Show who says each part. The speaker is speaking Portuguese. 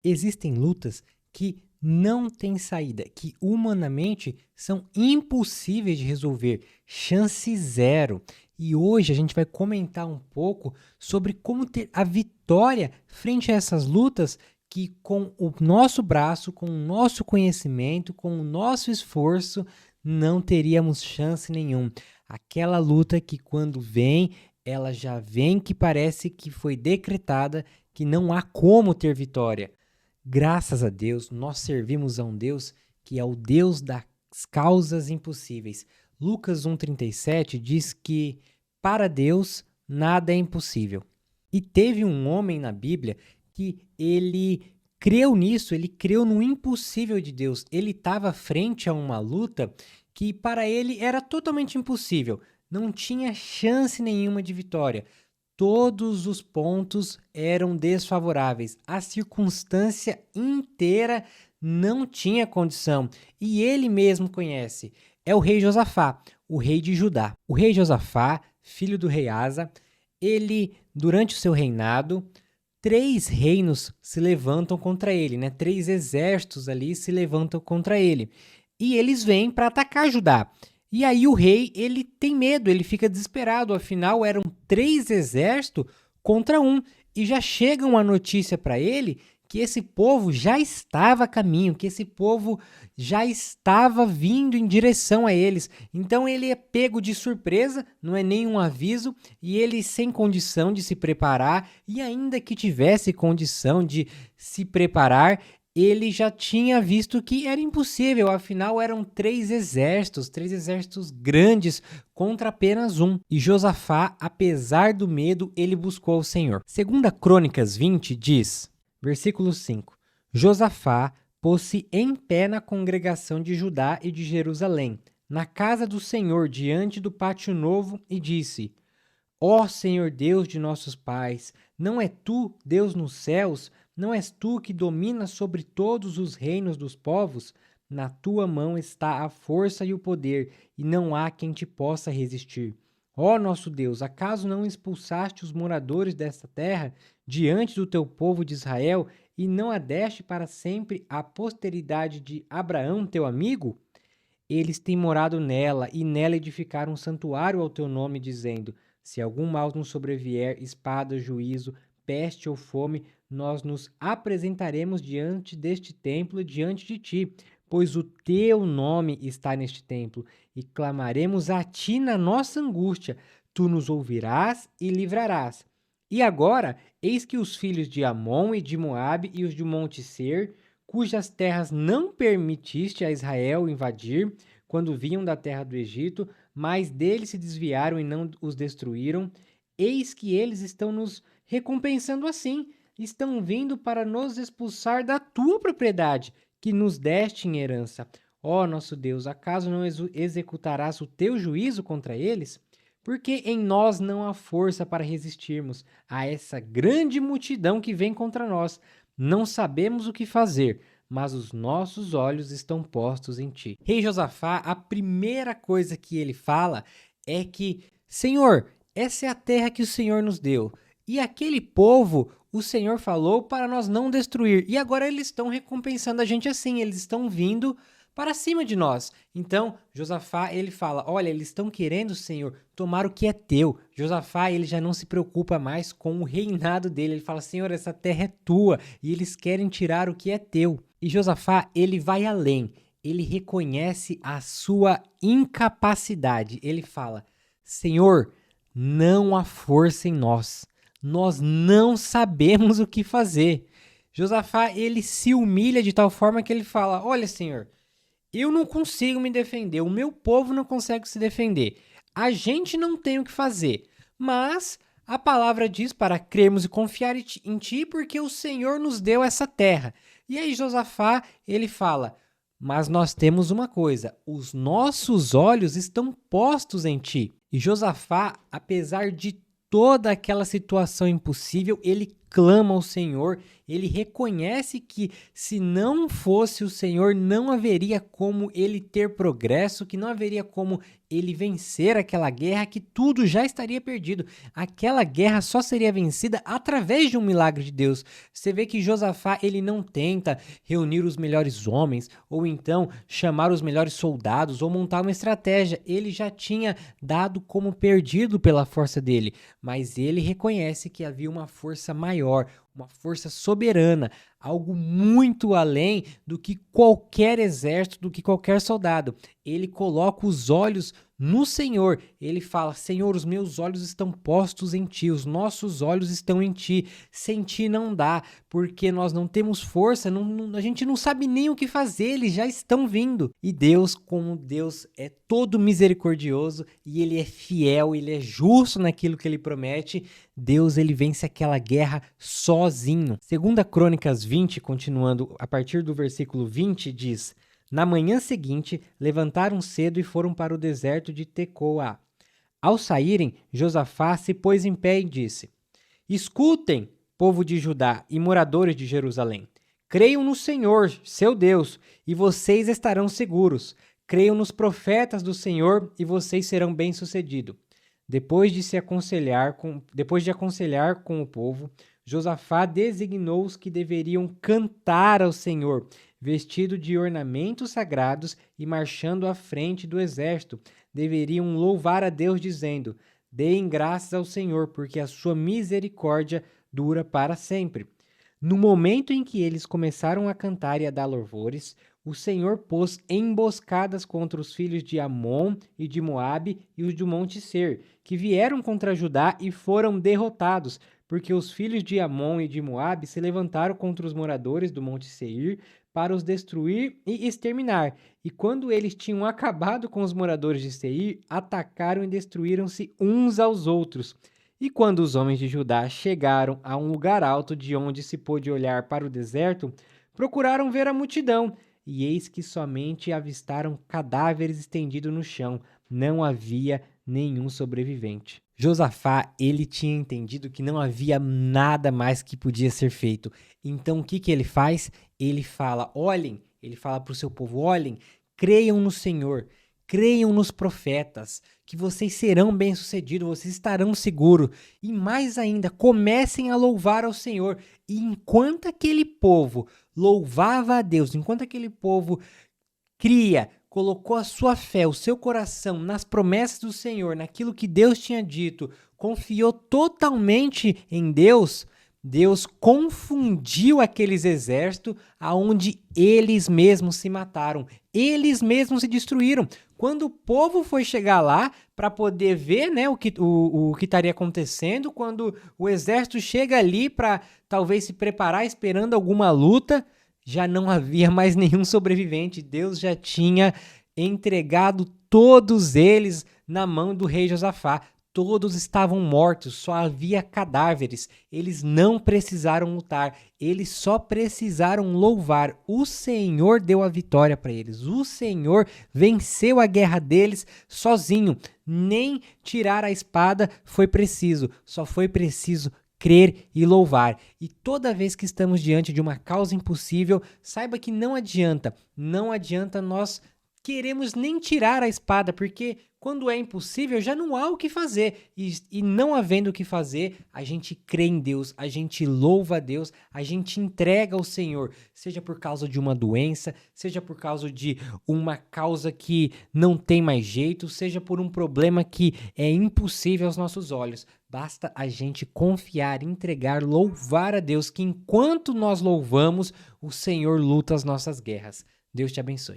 Speaker 1: Existem lutas que não têm saída, que humanamente são impossíveis de resolver, chance zero. E hoje a gente vai comentar um pouco sobre como ter a vitória frente a essas lutas que com o nosso braço, com o nosso conhecimento, com o nosso esforço, não teríamos chance nenhum. Aquela luta que quando vem, ela já vem que parece que foi decretada, que não há como ter vitória. Graças a Deus, nós servimos a um Deus que é o Deus das causas impossíveis. Lucas 1,37 diz que para Deus nada é impossível. E teve um homem na Bíblia que ele creu nisso, ele creu no impossível de Deus. Ele estava frente a uma luta que para ele era totalmente impossível. Não tinha chance nenhuma de vitória. Todos os pontos eram desfavoráveis. A circunstância inteira não tinha condição. E ele mesmo conhece. É o rei Josafá, o rei de Judá. O rei Josafá, filho do rei Asa, ele, durante o seu reinado, 3 reinos se levantam contra ele, né? 3 exércitos ali se levantam contra ele. E eles vêm para atacar Judá. E aí o rei, ele tem medo, ele fica desesperado, afinal eram 3 exércitos contra um. E já chega uma notícia para ele que esse povo já estava a caminho, que esse povo já estava vindo em direção a eles. Então ele é pego de surpresa, não é nenhum aviso, e ele sem condição de se preparar, e ainda que tivesse condição de se preparar, ele já tinha visto que era impossível, afinal eram 3 exércitos grandes contra apenas um. E Josafá, apesar do medo, ele buscou o Senhor. Segunda Crônicas 20 diz, versículo 5, Josafá pôs-se em pé na congregação de Judá e de Jerusalém, na casa do Senhor, diante do pátio novo, e disse, Ó Senhor Deus de nossos pais, não é tu, Deus nos céus? Não és tu que dominas sobre todos os reinos dos povos? Na tua mão está a força e o poder, e não há quem te possa resistir. Ó nosso Deus, acaso não expulsaste os moradores desta terra diante do teu povo de Israel, e não a deste para sempre à posteridade de Abraão, teu amigo? Eles têm morado nela, e nela edificaram um santuário ao teu nome, dizendo, se algum mal nos sobrevier, espada, juízo, peste ou fome, nós nos apresentaremos diante deste templo e diante de ti, pois o teu nome está neste templo, e clamaremos a ti na nossa angústia. Tu nos ouvirás e livrarás. E agora, eis que os filhos de Amon e de Moabe e os de Monte Ser, cujas terras não permitiste a Israel invadir, quando vinham da terra do Egito, mas deles se desviaram e não os destruíram, eis que eles estão nos recompensando assim, estão vindo para nos expulsar da tua propriedade, que nos deste em herança. Ó nosso Deus, acaso não executarás o teu juízo contra eles? Porque em nós não há força para resistirmos a essa grande multidão que vem contra nós. Não sabemos o que fazer, mas os nossos olhos estão postos em ti. Rei Josafá, a primeira coisa que ele fala é que, Senhor, essa é a terra que o Senhor nos deu. E aquele povo, o Senhor falou para nós não destruir. E agora eles estão recompensando a gente assim, eles estão vindo para cima de nós. Então, Josafá, ele fala, olha, eles estão querendo, Senhor, tomar o que é teu. Josafá, ele já não se preocupa mais com o reinado dele. Ele fala, Senhor, essa terra é tua e eles querem tirar o que é teu. E Josafá, ele vai além. Ele reconhece a sua incapacidade. Ele fala, Senhor, não há força em nós. Nós não sabemos o que fazer. Josafá, ele se humilha de tal forma que ele fala, olha, Senhor, eu não consigo me defender, o meu povo não consegue se defender. A gente não tem o que fazer, mas a palavra diz para crermos e confiar em ti, porque o Senhor nos deu essa terra. E aí Josafá, ele fala, mas nós temos uma coisa, os nossos olhos estão postos em ti. E Josafá, apesar de toda aquela situação impossível, ele clama ao Senhor Ele reconhece que se não fosse o Senhor, não haveria como ele ter progresso, que não haveria como ele vencer aquela guerra, que tudo já estaria perdido. Aquela guerra só seria vencida através de um milagre de Deus. Você vê que Josafá, ele não tenta reunir os melhores homens, ou então chamar os melhores soldados, ou montar uma estratégia. Ele já tinha dado como perdido pela força dele, mas ele reconhece que havia uma força maior, uma força soberana, algo muito além do que qualquer exército, do que qualquer soldado. Ele coloca os olhos no Senhor. Ele fala: Senhor, os meus olhos estão postos em ti, os nossos olhos estão em ti. Sem ti não dá, porque nós não temos força, a gente não sabe nem o que fazer, eles já estão vindo. E Deus, como Deus é todo misericordioso e ele é fiel, ele é justo naquilo que ele promete, Deus, ele vence aquela guerra sozinho. 2 Crônicas 20, continuando a partir do versículo 20, diz: Na manhã seguinte, levantaram cedo e foram para o deserto de Tecoa. Ao saírem, Josafá se pôs em pé e disse: Escutem, povo de Judá e moradores de Jerusalém. Creiam no Senhor, seu Deus, e vocês estarão seguros. Creiam nos profetas do Senhor e vocês serão bem-sucedidos. Depois de aconselhar com o povo, Josafá designou os que deveriam cantar ao Senhor, vestido de ornamentos sagrados e marchando à frente do exército. Deveriam louvar a Deus, dizendo: Deem graças ao Senhor, porque a sua misericórdia dura para sempre. No momento em que eles começaram a cantar e a dar louvores, o Senhor pôs emboscadas contra os filhos de Amon e de Moabe e os do Monte Ser, que vieram contra Judá e foram derrotados, porque os filhos de Amon e de Moabe se levantaram contra os moradores do Monte Seir para os destruir e exterminar. E quando eles tinham acabado com os moradores de Seir, atacaram e destruíram-se uns aos outros. E quando os homens de Judá chegaram a um lugar alto de onde se pôde olhar para o deserto, procuraram ver a multidão, e eis que somente avistaram cadáveres estendidos no chão. Não havia nenhum sobrevivente. Josafá, ele tinha entendido que não havia nada mais que podia ser feito. Então, o que ele faz? Ele fala: olhem, ele fala para o seu povo: olhem, creiam no Senhor, creiam nos profetas, que vocês serão bem-sucedidos, vocês estarão seguros. E mais ainda, comecem a louvar ao Senhor. E enquanto aquele povo louvava a Deus, enquanto aquele povo colocou a sua fé, o seu coração nas promessas do Senhor, naquilo que Deus tinha dito, confiou totalmente em Deus, Deus confundiu aqueles exércitos aonde eles mesmos se mataram, eles mesmos se destruíram. Quando o povo foi chegar lá para poder ver, né, o que estaria acontecendo, quando o exército chega ali para talvez se preparar esperando alguma luta, já não havia mais nenhum sobrevivente. Deus já tinha entregado todos eles na mão do rei Josafá. Todos estavam mortos, só havia cadáveres. Eles não precisaram lutar, eles só precisaram louvar. O Senhor deu a vitória para eles. O Senhor venceu a guerra deles sozinho. Nem tirar a espada foi preciso, só foi preciso crer e louvar. E toda vez que estamos diante de uma causa impossível, saiba que não adianta nós queremos nem tirar a espada, porque quando é impossível já não há o que fazer. E não havendo o que fazer, a gente crê em Deus, a gente louva a Deus, a gente entrega ao Senhor, seja por causa de uma doença, seja por causa de uma causa que não tem mais jeito, seja por um problema que é impossível aos nossos olhos. Basta a gente confiar, entregar, louvar a Deus, que enquanto nós louvamos, o Senhor luta as nossas guerras. Deus te abençoe.